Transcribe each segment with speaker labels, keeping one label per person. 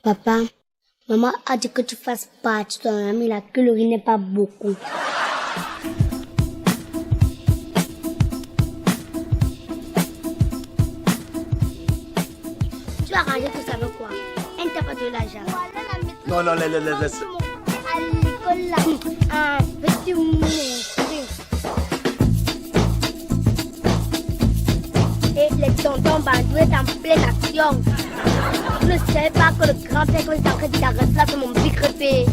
Speaker 1: Papa, maman a dit que tu fasses partie de ton ami là, que le riz n'est pas beaucoup. Tu vas ranger tout ça avec quoi? Elle t'a pas de l'argent.
Speaker 2: Non, laisse.
Speaker 1: À l'école là, un petit mounet. Et les tontons bandous est en pleine action. Je ne savais pas que le grand-père est en train de t'arrêter là sur mon big repé.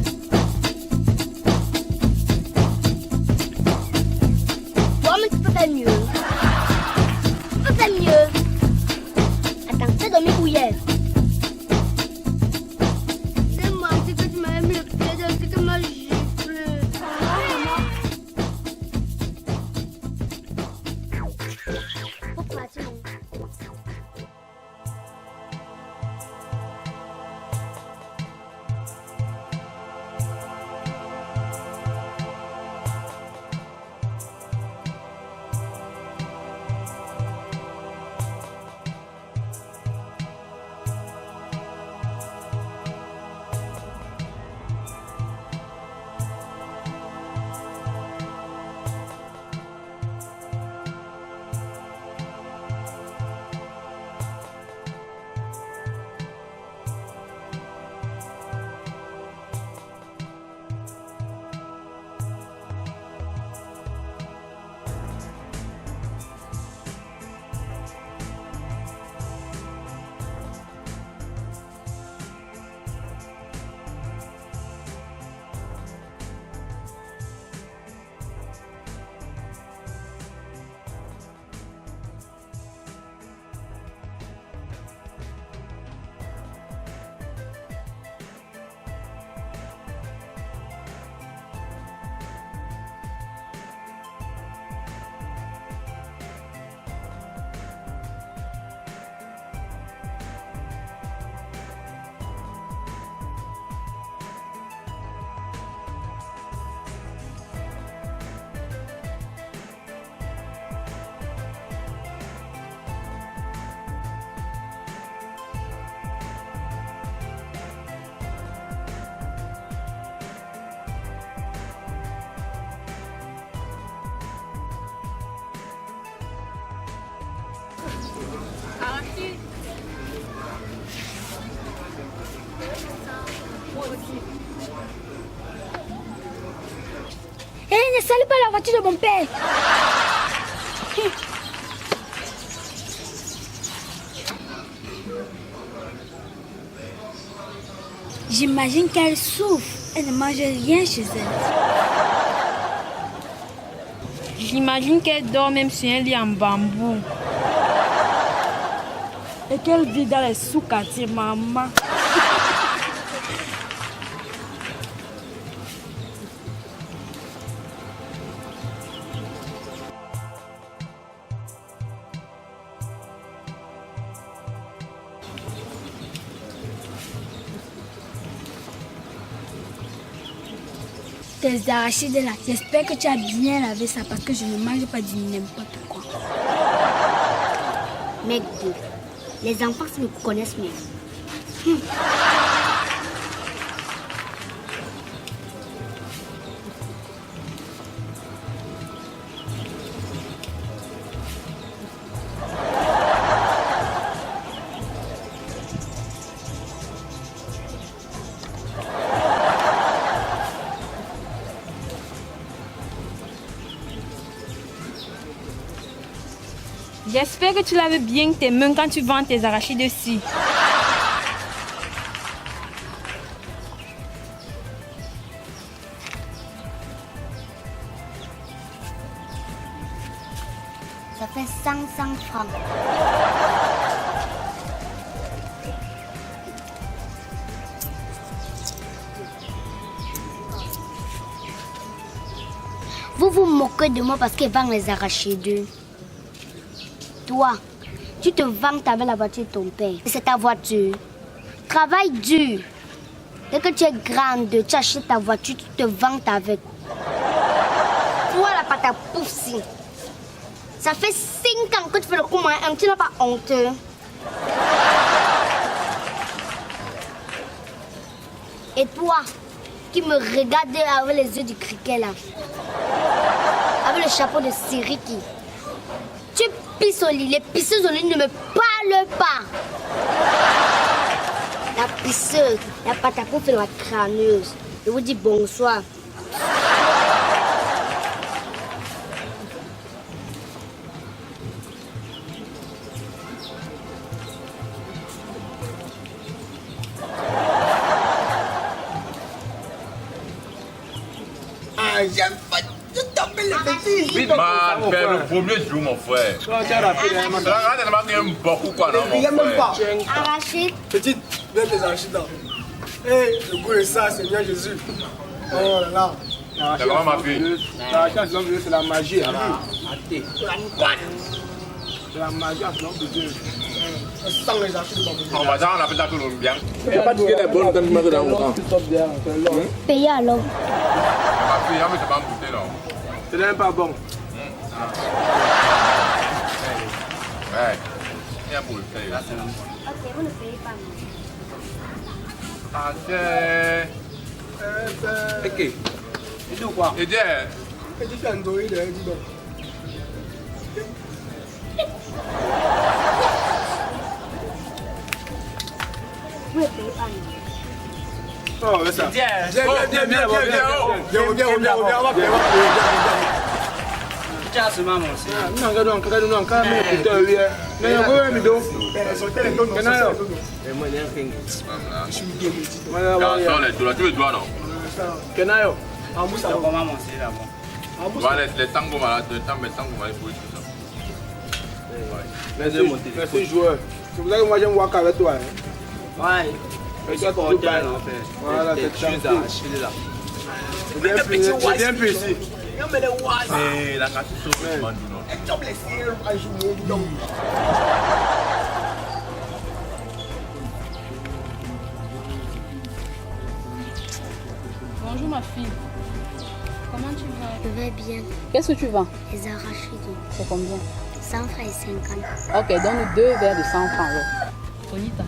Speaker 1: Bon, mais tu peux faire mieux. Tu peux faire mieux. Attends, tu as dormi où hier? C'est moi, c'est que tu m'as mis le pied, c'est que moi gifle. Faut partir. Hé, ne salue pas la voiture de mon père. J'imagine qu'elle souffre. Elle ne mange rien chez elle.
Speaker 3: J'imagine qu'elle dort même sur un lit en bambou.
Speaker 4: Et qu'elle vit dans les sous-quartiers, maman.
Speaker 1: Tes arachides là, j'espère que tu as bien lavé ça parce que je ne mange pas du n'importe quoi. Mec, les enfants me connaissent mieux.
Speaker 3: J'espère que tu laves bien tes mains quand tu vends tes arachides-ci.
Speaker 1: Ça fait 500 francs. Vous vous moquez de moi parce qu'elle vend les arachides. Toi, tu te vantes avec la voiture de ton père. C'est ta voiture. Travaille dur. Dès que tu es grande, tu achètes ta voiture, tu te vantes avec. Toi, la pâte à poussi. Ça fait 5 ans que tu fais le coup, tu n'as pas honte. Et toi, qui me regardais avec les yeux du criquet là, avec le chapeau de Siriki, tu pisses au lit. Les pisseuses au lit ne me parlent pas. La pisseuse, la patapouf et la crâneuse. Je vous dis bonsoir.
Speaker 2: Ah, j'aime pas de tomber les petits.
Speaker 5: Vite, man, fais le premier jour, mon frère. Regarde tellement qu'il aime beaucoup, quoi, non, mon frère.
Speaker 1: Arachide,
Speaker 2: Petite, viens tes arachides là. Hé, le goût de ça, Seigneur Jésus. Oh là là.
Speaker 5: C'est comment, ma fille?
Speaker 2: C'est la magie. C'est la magie à l'homme de Dieu. On sent les arachides dans mon
Speaker 5: On va dire, on appelle ça colombien.
Speaker 2: Il n'y a pas de gueule bonne quand tu mets dans mon camp.
Speaker 1: payez alors.
Speaker 5: Ma fille, mais c'est pas un goûter, non.
Speaker 2: Ce n'est pas bon.
Speaker 5: Ouais. Il y a pour le faire.
Speaker 1: Ok, vous ne payez pas.
Speaker 5: Ah, c'est...
Speaker 2: Ok. Et tu quoi?
Speaker 5: Et dis,
Speaker 2: Et tu fais un doré de dis donc.
Speaker 1: Vous ne payez pas.
Speaker 2: Oh, mais ça. Viens, viens, viens, viens, viens, viens, viens,
Speaker 5: garçon, les doigts, tu veux doigts, non? Voilà, les tangos malades, les tangos malades, pour tout ça.
Speaker 2: Merci joueur. C'est pour ça que moi j'aime voir avec toi.
Speaker 6: Ouais.
Speaker 2: Et toi, tu bien. Voilà, c'est ça. Viens plus ici.
Speaker 5: Mais la casse est sauvée, man, du non.
Speaker 3: Bonjour ma fille. Comment tu vas?
Speaker 1: Je vais bien.
Speaker 3: Qu'est-ce que tu vends?
Speaker 1: Les arachides.
Speaker 3: C'est combien?
Speaker 1: 100 francs et 50.
Speaker 3: Ok, donne-nous 2 verres de 100 francs alors. Tonita,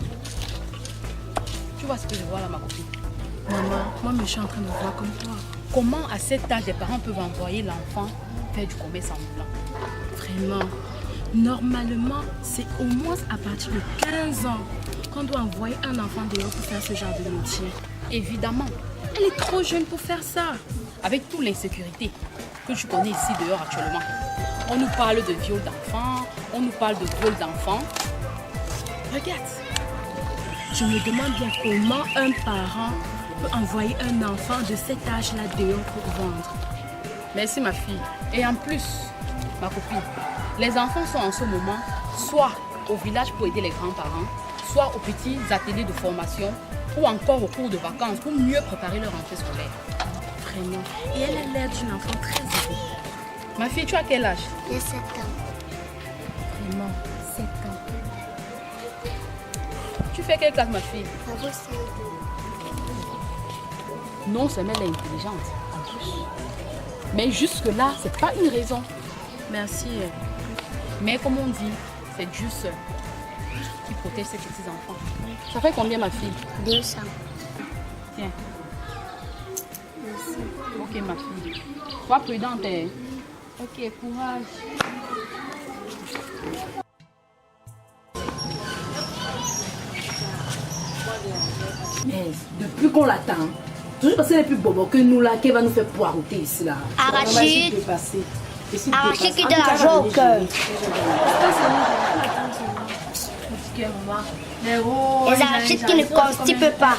Speaker 3: tu vois ce que je vois là, ma copine?
Speaker 4: Maman, moi je suis en train de voir comme toi.
Speaker 3: Comment à cet âge les parents peuvent envoyer l'enfant faire du commerce ambulant?
Speaker 4: Vraiment. Normalement, c'est au moins à partir de 15 ans qu'on doit envoyer un enfant dehors pour faire ce genre de métier.
Speaker 3: Évidemment, elle est trop jeune pour faire ça. Avec toute l'insécurité que tu connais ici dehors actuellement. On nous parle de viol d'enfants, on nous parle de vol d'enfants.
Speaker 4: Regarde, je me demande bien comment un parent peut envoyer un enfant de cet âge-là dehors pour vendre.
Speaker 3: Merci ma fille. Et en plus, ma copine, les enfants sont en ce moment soit au village pour aider les grands-parents, soit aux petits ateliers de formation ou encore au cours de vacances pour mieux préparer leur rentrée scolaire.
Speaker 4: Vraiment. Et elle a l'air d'une enfant très évoluée.
Speaker 3: Ma fille, tu as quel âge?
Speaker 1: J'ai 7 ans.
Speaker 4: Vraiment, 7 ans.
Speaker 3: Tu fais quelle classe ma fille?
Speaker 1: Ça vaut 5 euros.
Speaker 3: Non seulement elle est intelligente, en plus. Mais jusque-là, c'est pas une raison.
Speaker 4: Merci.
Speaker 3: Mais comme on dit, c'est juste qui protège ses petits-enfants. Ça fait combien ma fille?
Speaker 1: 200.
Speaker 3: Tiens.
Speaker 1: Merci.
Speaker 3: Ok ma fille. Sois prudente. Hein. Ok, courage.
Speaker 7: Mais depuis qu'on l'attend, toujours parce qu'elle est plus bobo que nous là, qu'elle va nous faire poireauter ici là.
Speaker 1: Arachide. Arachide qui donne la joie au cœur. Les arachides qui ne constipent pas.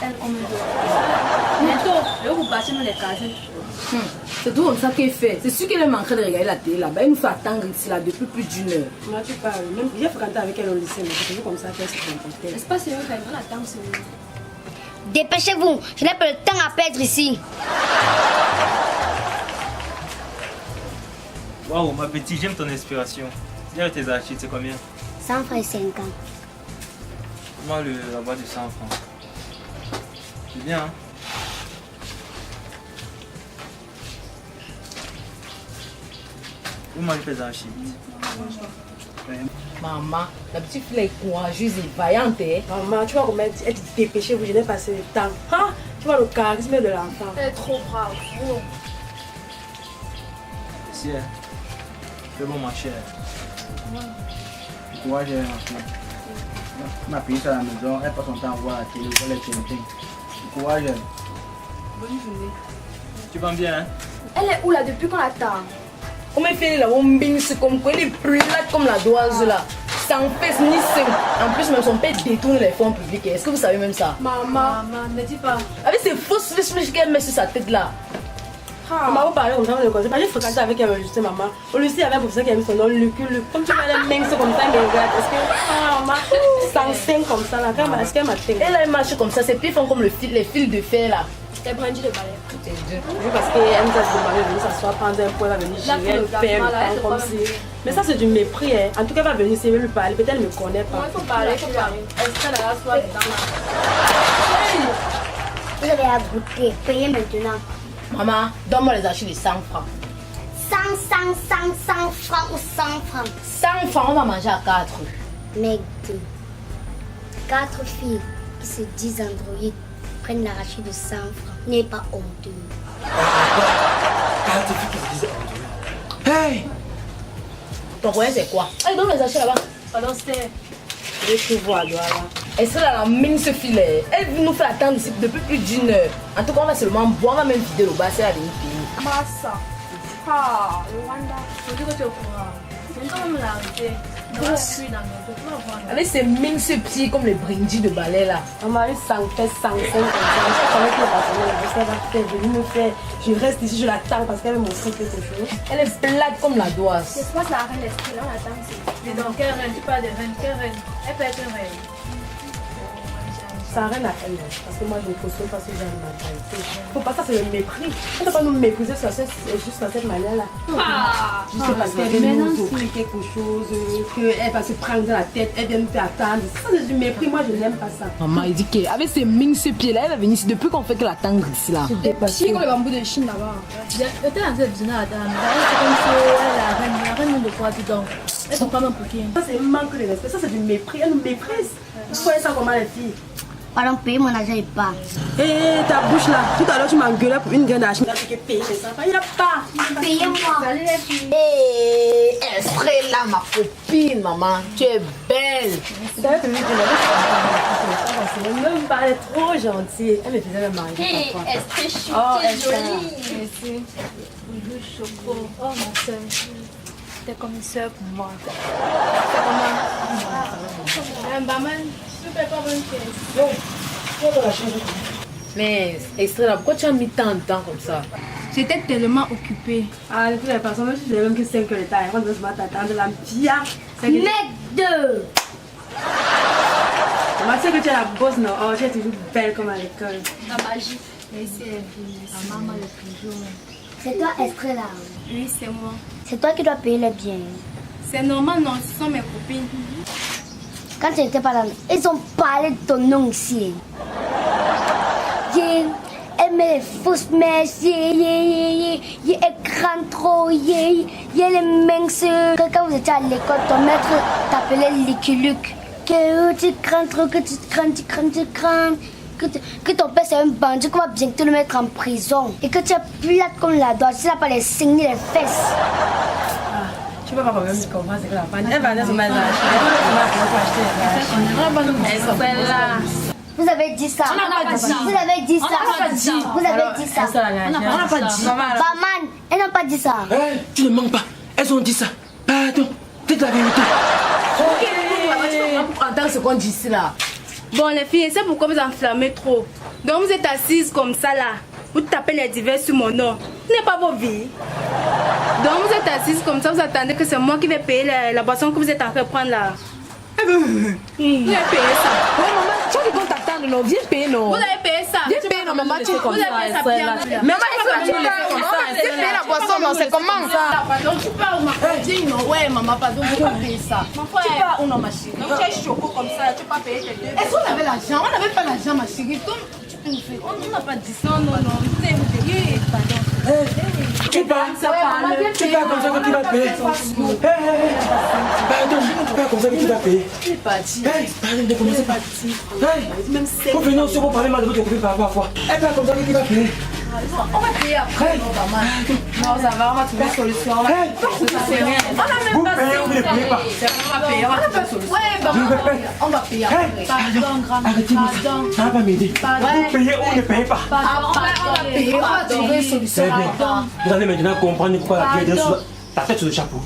Speaker 7: C'est tout comme ça qu'elle fait. C'est sûr qu'elle est en train de regarder la télé là-bas. Elle nous fait attendre ici là depuis plus d'une heure.
Speaker 8: Moi, tu parles. Même j'ai fréquenté avec elle au lycée, mais c'est toujours comme ça qu'elle se comportait.
Speaker 9: N'est-ce pas sérieux quand on attend ce
Speaker 1: Dépêchez-vous, je n'ai pas le temps à perdre ici.
Speaker 6: Waouh, ma petite, j'aime ton inspiration. Dis-moi tes arachides, c'est combien?
Speaker 1: 100 francs et 50.
Speaker 6: Moi, la boîte de 100 francs. C'est bien, hein? Où mange tes arachides?
Speaker 7: Maman, la petite fille est courageuse et vaillante. Hein?
Speaker 8: Maman, tu vois comment elle dit dépêchez-vous, je n'ai pas assez de temps. Ah, Tu vois le charisme de l'enfant.
Speaker 4: Elle est trop brave. Oh.
Speaker 6: Si, c'est bon, ma chère. Du courage, ma fille. Ma fille, c'est à la maison, elle passe son temps à voir la télé, voir les TNT. Du courage.
Speaker 4: Bonne journée.
Speaker 6: Tu vas bien, hein?
Speaker 4: Elle est où là depuis qu'on l'attend?
Speaker 7: On m'a fait là, on binge comme quoi, elle est plate comme la doise là. Sans fesse ni sein. En plus, même son père détourne les fonds publics. Est-ce que vous savez même ça?
Speaker 4: Maman, ne dis pas.
Speaker 7: Avec ces fausses flèches qu'elle met sur sa tête là.
Speaker 8: On m'a parlé comme ça, on est j'ai fréquenté avec elle, je sais, maman. Au lycée, il y avait un professeur qui a mis son nom, Luc. Comme tu vois, les minces comme ça, mais regarde, est-ce que. Maman, sans sein comme ça, là, est-ce qu'elle m'a fait?
Speaker 7: Elle a marché comme ça, ses pieds font comme les fils de fer là.
Speaker 4: T'es brandi de balai.
Speaker 8: Oui, parce qu'elle nous a demandé de venir s'asseoir prendre un point, elle va venir gérer, elle fait le temps comme si. Mais ça, c'est du mépris, hein. En tout cas, elle va venir, si elle veut lui parler, peut-être elle ne me connaît pas.
Speaker 4: Il faut parler, il faut parler. Est-ce qu'elle a la soie dedans là?
Speaker 1: Vous allez la goûter. Payez maintenant.
Speaker 7: Maman, donne-moi les archives de 100 francs.
Speaker 1: 100 francs ou 100 francs.
Speaker 7: 100 francs, on va manger à 4.
Speaker 1: Mec, 4 filles qui se disent androïdes prennent l'arraché de 100 francs. N'est pas honteux.
Speaker 6: Hey!
Speaker 7: Ton problème c'est quoi? Allez, donne-moi les archives là-bas.
Speaker 4: Pardon, c'était.
Speaker 8: Je vais tout voir, là.
Speaker 7: Elle sera la mince filet. Elle nous fait attendre ici depuis plus d'1 heure. En tout cas, on va seulement boire, on va même vider le bas, c'est la venir payer.
Speaker 4: Massa. Ah, le Rwanda. Je dis que tu es au courant. C'est quand même l'arrêter. Dans la pluie, dans le dos. Tu vas voir.
Speaker 7: Avec ces minces pieds comme les brindilles de balai là.
Speaker 8: Maman, elle s'en fait 105 comme ça. Je sais comment elle va faire. Elle va faire venir me faire. Je reste ici, je l'attends parce qu'elle veut montrer quelque chose.
Speaker 7: Elle est plate comme la doise.
Speaker 4: C'est quoi la reine d'esprit là, on attend. C'est donc quelle reine? Tu parles de reine, quelle reine? Elle peut être une reine.
Speaker 8: Ça n'a rien à elle, parce que moi je ne cautionne pas ce genre de mentalité. Faut pas, ça c'est le mépris. On ne peut pas nous mépriser juste de cette manière-là. Juste parce qu'elle vient nous offrir quelque chose, qu'elle va se prendre dans la tête, elle vient nous faire attendre. Ça c'est du mépris, moi je n'aime pas ça.
Speaker 7: Maman, il dit qu'avec ces minces pieds là, elle va venir ici depuis qu'on fait que l'attendre ici là.
Speaker 4: Chier comme le bambou de Chine là-bas. J'étais en train de visionner la dame. C'est comme si la reine de quoi dis donc. Elle comprend même pour qui.
Speaker 8: Ça c'est un manque de respect, ça c'est du mépris, elle nous méprise. Vous voyez ça comment les filles?
Speaker 1: Pardon, payez mon argent et pas.
Speaker 8: Hé, ta bouche là, tout à l'heure tu m'engueulais pour une graine d'argent. Tu as payé les enfants, il n'y a pas.
Speaker 1: Payez-moi.
Speaker 7: Hé, elle serait là ma copine, maman. Tu es belle.
Speaker 8: Vous savez que je même pas, elle est trop gentille. Elle me faisait le mari.
Speaker 4: Hé, elle est très chou,
Speaker 8: Oh,
Speaker 4: très
Speaker 8: elle
Speaker 4: jolie. Merci. Bonjour, Choco. Oh, ma soeur. T'es comme une soeur pour moi. Maman, je ne fais pas bonne chose.
Speaker 7: Mais Estrella, pourquoi tu as mis tant de temps comme ça?
Speaker 4: J'étais tellement occupée.
Speaker 8: Ah, de toutes les façons, même si j'ai même que 5 heures de temps, on doit se mettre à attendre la pia.
Speaker 1: Mec de.
Speaker 8: Moi, c'est que tu es la bosse, non? Oh, tu es toujours belle comme à l'école.
Speaker 4: La magie. Mais c'est la maman le plus jour.
Speaker 1: C'est toi, Estrella.
Speaker 4: Oui, c'est moi.
Speaker 1: C'est toi qui dois payer les biens.
Speaker 4: C'est normal, non, ce sont mes copines.
Speaker 1: Quand tu n'étais pas là, ils ont parlé de ton nom ici. Elle met les fausses mèches, elle crâne trop, elle est mince. Quand vous étiez à l'école, ton maître t'appelait Lucky Luke. Que tu crânes trop, que tu crânes. Que ton père c'est un bandit, qu'on va bientôt le mettre en prison. Et que tu es plate comme la doigt, tu n'as pas les seins ni les fesses.
Speaker 8: Tu peux pas quand même comprendre ce que la femme. Elle va aller se mettre à acheter.
Speaker 1: Vous avez dit ça.
Speaker 4: On n'a pas dit.
Speaker 1: Vous avez dit ça.
Speaker 4: On n'a pas dit.
Speaker 1: Vous avez dit ça.
Speaker 4: On n'a pas dit.
Speaker 1: Maman, elles n'ont pas dit ça.
Speaker 9: Hey, tu ne mens pas. Elles ont dit ça. Pardon. Dites la vérité.
Speaker 7: Ok, pour entendre ce qu'on dit ici là.
Speaker 10: Bon les filles, c'est pourquoi vous enflammez trop. Donc vous êtes assises comme ça là. Vous tapez les divers sur mon nom. Ce n'est pas vos vies. Donc vous êtes assises comme ça, vous attendez que c'est moi qui vais payer la boisson que vous êtes en train de prendre là. Vous avez payé ça.
Speaker 7: Ouais, maman, tu as dit qu'on t'attend, non? Viens payer, non?
Speaker 10: Vous avez payé ça.
Speaker 7: Viens payer, non, maman, tu es comme
Speaker 10: Vous
Speaker 7: ça.
Speaker 10: avez payé ça bien.
Speaker 7: Maman, est-ce que tu me laisses comme ça? Viens payer la boisson, non? C'est comment ça?
Speaker 10: Pardon, tu parles ma copine, non? Ouais, maman, pardon, vous pouvez payer ça. Mon frère.
Speaker 7: Tu pars ou non, ma chérie?
Speaker 10: Donc tu es choco comme ça, tu peux pas payer tes deux.
Speaker 7: Est-ce qu'on avait l'argent? On n'avait pas l'argent, ma chérie. Donc, tu peux nous faire.
Speaker 10: On n'a pas dit ça. Non, non, non. Vous avez payé. Pardon.
Speaker 9: Tu parles comme ça que tu vas payer. Pardon, tu parles comme ça que tu vas payer. Pardon, ne commencez pas. Vous venez aussi pour parler mal de votre copine par rapport à quoi? Elle parle comme ça que tu vas payer.
Speaker 7: On va payer après. Non, ça va, on va trouver une solution.
Speaker 9: Vous payez ou ne payez pas?
Speaker 7: On va payer, on va trouver une solution. Ouais, on va payer après.
Speaker 10: Pardon, grand.
Speaker 9: Arrêtez-moi ça. Ça va pas m'aider. Vous payez ou ne payez pas?
Speaker 7: On va payer, on va trouver une solution.
Speaker 9: C'est bien. Vous allez maintenant comprendre pourquoi la pierre sous la tête sur le chapeau.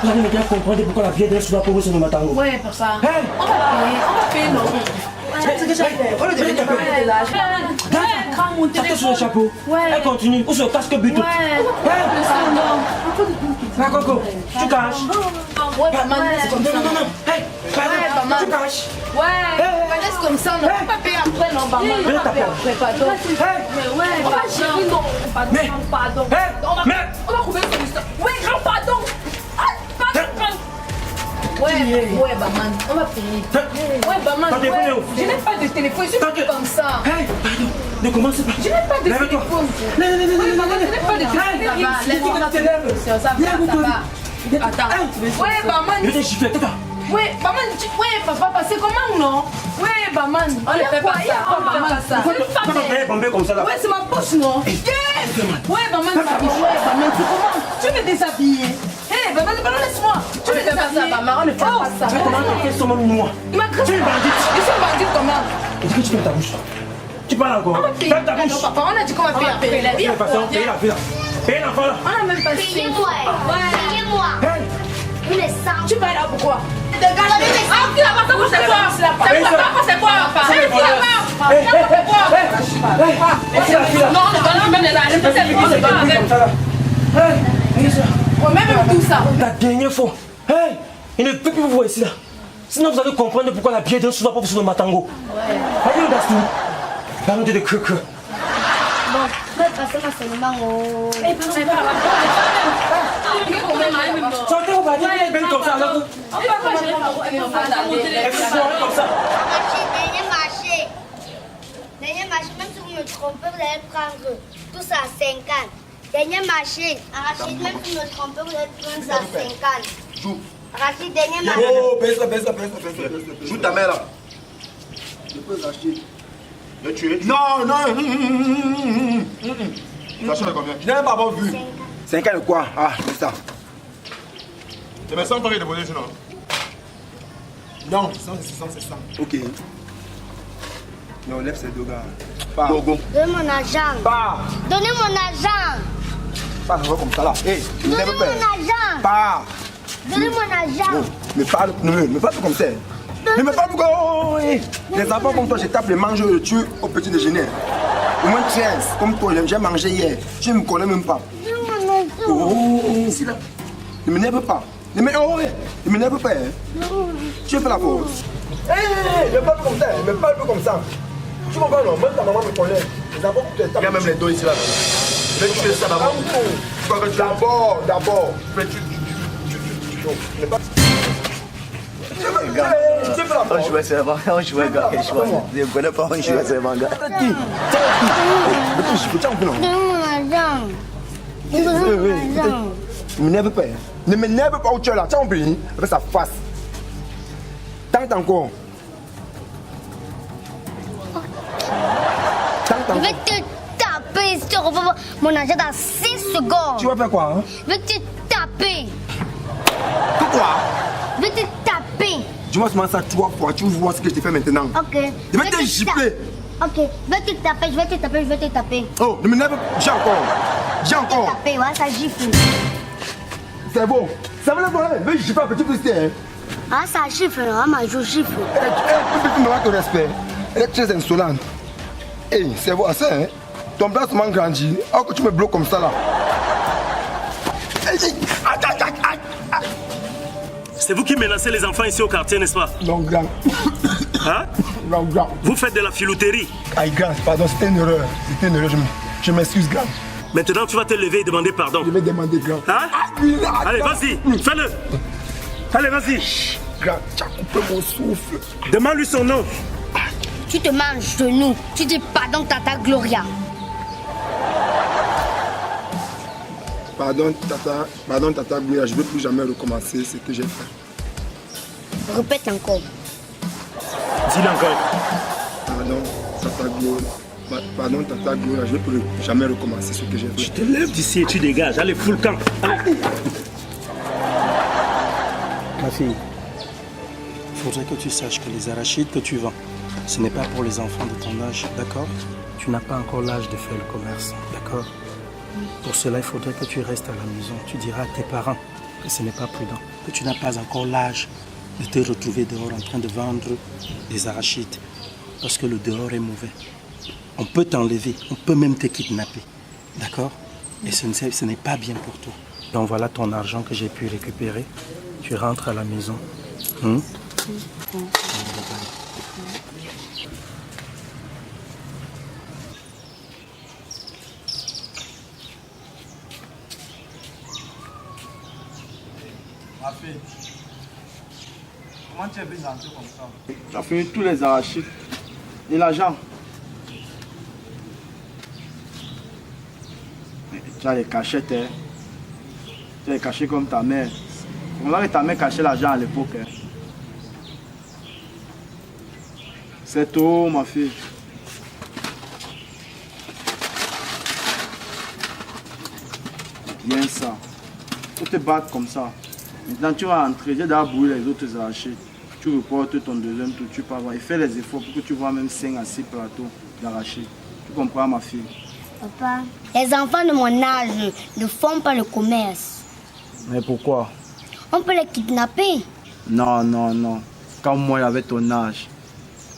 Speaker 9: Vous allez maintenant comprendre pourquoi la pierre sous la peau sur le matango.
Speaker 7: Ouais, papa. On va payer, non. C'est que j'ai fait. On le dit,
Speaker 9: ça tête sur le chapeau. Elle continue. Ou sur le casque but. Coco, tu caches.
Speaker 7: Ouais, maman, c'est comme ça.
Speaker 9: Non. Hey, pardon, tu caches.
Speaker 7: Ouais, laisse comme ça, on va pas payer après, non, maman. On va payer après, pardon. Mais ouais, on va gérer, non. Pardon. On va trouver une solution. Ouais, grand pardon. Pardon. Ouais, maman, on va payer. Ouais, maman, je n'ai pas de téléphone, je suis comme ça.
Speaker 9: Hey, pardon, ne commence pas.
Speaker 7: Je n'ai pas de téléphone.
Speaker 9: Non.
Speaker 7: Ouais, maman, je n'ai pas de téléphone. Ça va. Attends. Ouais, maman.
Speaker 9: Je t'ai giflé, tais-toi.
Speaker 7: Ouais, maman, papa, c'est comment, non? Ouais, maman. On ne fait pas ça.
Speaker 9: Pourquoi tu es bombé comme ça là?
Speaker 7: Ouais, c'est ma poche, non? Ouais, maman, c'est comment? Tu veux déshabiller? Hé, maman, laisse-moi. Tu ne fais pas ça, maman, on ne fait pas ça.
Speaker 9: Tu comment tu fais seulement moi? Tu es bandit.
Speaker 7: Ils sont bandits comment?
Speaker 9: Est-ce que tu fermes ta bouche? Tu parles encore? Ferme ta bouche.
Speaker 7: Papa, on a dit qu'on va payer après.
Speaker 9: Paye l'enfant là.
Speaker 7: On a même pas
Speaker 1: Payez-moi. Payez-moi. Vous les sang.
Speaker 7: Tu vas là pourquoi?
Speaker 1: C'est quoi?
Speaker 7: Même tout ça.
Speaker 9: La dernière fois, hey, il ne peut plus vous voir ici là. Sinon vous allez comprendre pourquoi la bière ne soit pas sur le matango. Allez, on tout. Parlons de cru.
Speaker 1: Bon, je vais passer ma seulement au...
Speaker 9: Sortez au bâtiment, elle est belle comme ça.
Speaker 1: Dernier marché, même si vous me trompez, vous allez prendre tout ça à 50. Dernier marché, Rachid, même si vous me trompez, vous allez prendre ça à 50. Rachid, dernier marché.
Speaker 2: Oh, baisse-la. Joue ta mère là. Je peux acheter.
Speaker 5: Le tuer?
Speaker 2: Non.
Speaker 5: Ça change combien?
Speaker 2: Je n'ai même pas vu. 50 de quoi? Ah, c'est ça.
Speaker 5: Tu mets 100 paris de bonnet, sinon?
Speaker 2: Non, c'est 100. Ok. Non, lève ces deux gars. Pas.
Speaker 5: Go.
Speaker 1: Donnez mon argent.
Speaker 2: Pas.
Speaker 1: Donnez mon argent.
Speaker 2: Pas comme ça là. Hé, ne
Speaker 1: Donnez
Speaker 2: me
Speaker 1: mon
Speaker 2: pas.
Speaker 1: argent.
Speaker 2: Pas.
Speaker 1: Donnez mon argent.
Speaker 2: Mais parle, ne me parle pas comme ça. Ne me parle pas comme ça. Les enfants comme toi, je tape les mange, je tue au petit déjeuner. Au moins 13, comme toi, j'ai mangé hier. Tu ne me connais même pas.
Speaker 1: Donnez mon argent.
Speaker 2: Oh, ici là. Ne m'énerve pas. Ne m'énerve pas. Tu fais la faute. Hé, ne parle pas comme ça. Ne me parle pas comme ça. Tu comprends, non? Même ta maman me connaît. Les enfants que tu es.
Speaker 5: Il y a même les dos ici là. Je vais tuer ça d'abord.
Speaker 2: D'abord.
Speaker 5: Mais tu
Speaker 2: On jouait seulement, gars. Je ne connais pas, on jouait seulement, gars.
Speaker 1: Donnez mon argent.
Speaker 2: Ne m'énerve pas. Ne m'énerve pas où tu es là. Tiens, on peut avec sa face. Tente encore.
Speaker 1: Je vais te taper si tu reprends pas mon argent dans 6 secondes.
Speaker 2: Tu vas faire quoi, hein?
Speaker 1: Je vais te taper.
Speaker 2: Quoi?
Speaker 1: Je vais te taper.
Speaker 2: Dis-moi seulement ça 3 fois. Tu vois ce que je te fais maintenant.
Speaker 1: Ok.
Speaker 2: Je vais te gifler.
Speaker 1: Ok. Je vais te taper.
Speaker 2: Oh, ne m'énerve pas. J'ai encore.
Speaker 1: Taper, ouais, ça gifle.
Speaker 2: C'est bon. Ça va le problème. Mais je pas petit plus.
Speaker 1: Ah, ça gifle, hein, ma joue gifle.
Speaker 2: Elle me manque de respect. Elle est très insolente. Hey, c'est bon, ça, hein? Ton placement grandit. Oh, que tu me bloques comme ça, là.
Speaker 11: C'est vous qui menacez les enfants ici au quartier, n'est-ce pas?
Speaker 2: Non, grand.
Speaker 11: Hein?
Speaker 2: Non, grand.
Speaker 11: Vous faites de la filouterie.
Speaker 2: Aïe, grand, pardon, c'était une erreur. Je m'excuse, grand.
Speaker 11: Maintenant, tu vas te lever et demander pardon.
Speaker 2: Je vais demander, grand.
Speaker 11: Hein? Allez, vas-y, fais-le. Allez, vas-y.
Speaker 2: Grand, tu as coupé mon souffle.
Speaker 11: Demande-lui son nom.
Speaker 1: Tu te manges genou. Tu dis pardon, Tata Gloria.
Speaker 2: Pardon, Tata Gouya, je ne veux plus jamais recommencer ce que j'ai fait.
Speaker 1: Répète encore.
Speaker 11: Dis-le encore.
Speaker 2: Pardon, Tata Gouya, je ne veux plus jamais recommencer ce que j'ai fait.
Speaker 11: Tu te lèves d'ici et tu dégages. Allez, fous le camp. Allez.
Speaker 12: Ma fille, il faudrait que tu saches que les arachides que tu vends, ce n'est pas pour les enfants de ton âge, d'accord? Tu n'as pas encore l'âge de faire le commerce, d'accord? Pour cela, il faudrait que tu restes à la maison. Tu diras à tes parents que ce n'est pas prudent, que tu n'as pas encore l'âge de te retrouver dehors en train de vendre des arachides, parce que le dehors est mauvais. On peut t'enlever, on peut même te kidnapper, d'accord? Et ce n'est pas bien pour toi. Donc voilà ton argent que j'ai pu récupérer. Tu rentres à la maison.
Speaker 6: Ma fille, comment tu es venu rentrer comme ça? Tu as fini tous les arachides. Et l'argent? Tu as les cachettes, hein? Tu as les cachets comme ta mère. Comment ta mère cachait l'argent à l'époque? Hein? C'est tout, ma fille. Bien ça. Tu te battes comme ça. Maintenant tu vas entrer, j'ai d'abord brûlé les autres arachides. Tu reportes ton deuxième tour, tu pars voir. Et fais les efforts pour que tu vois même 5 à 6 plateaux d'arachides. Tu comprends, ma fille?
Speaker 1: Papa, les enfants de mon âge ne font pas le commerce.
Speaker 6: Mais pourquoi?
Speaker 1: On peut les kidnapper.
Speaker 6: Non, non, non. Quand moi j'avais ton âge,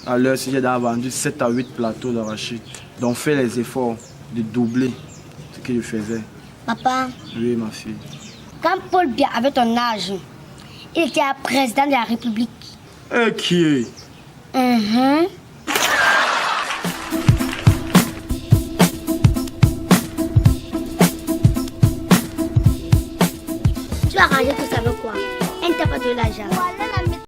Speaker 6: à l'heure si j'ai vendu 7 à 8 plateaux d'arachides. Donc fais les efforts de doubler ce que je faisais.
Speaker 1: Papa.
Speaker 6: Oui, ma fille.
Speaker 1: Quand Paul Biya avait ton âge, il était président de la République.
Speaker 6: Et qui est?
Speaker 1: Tu as arrangé tout ça avec quoi? Elle ne t'a pas de l'argent.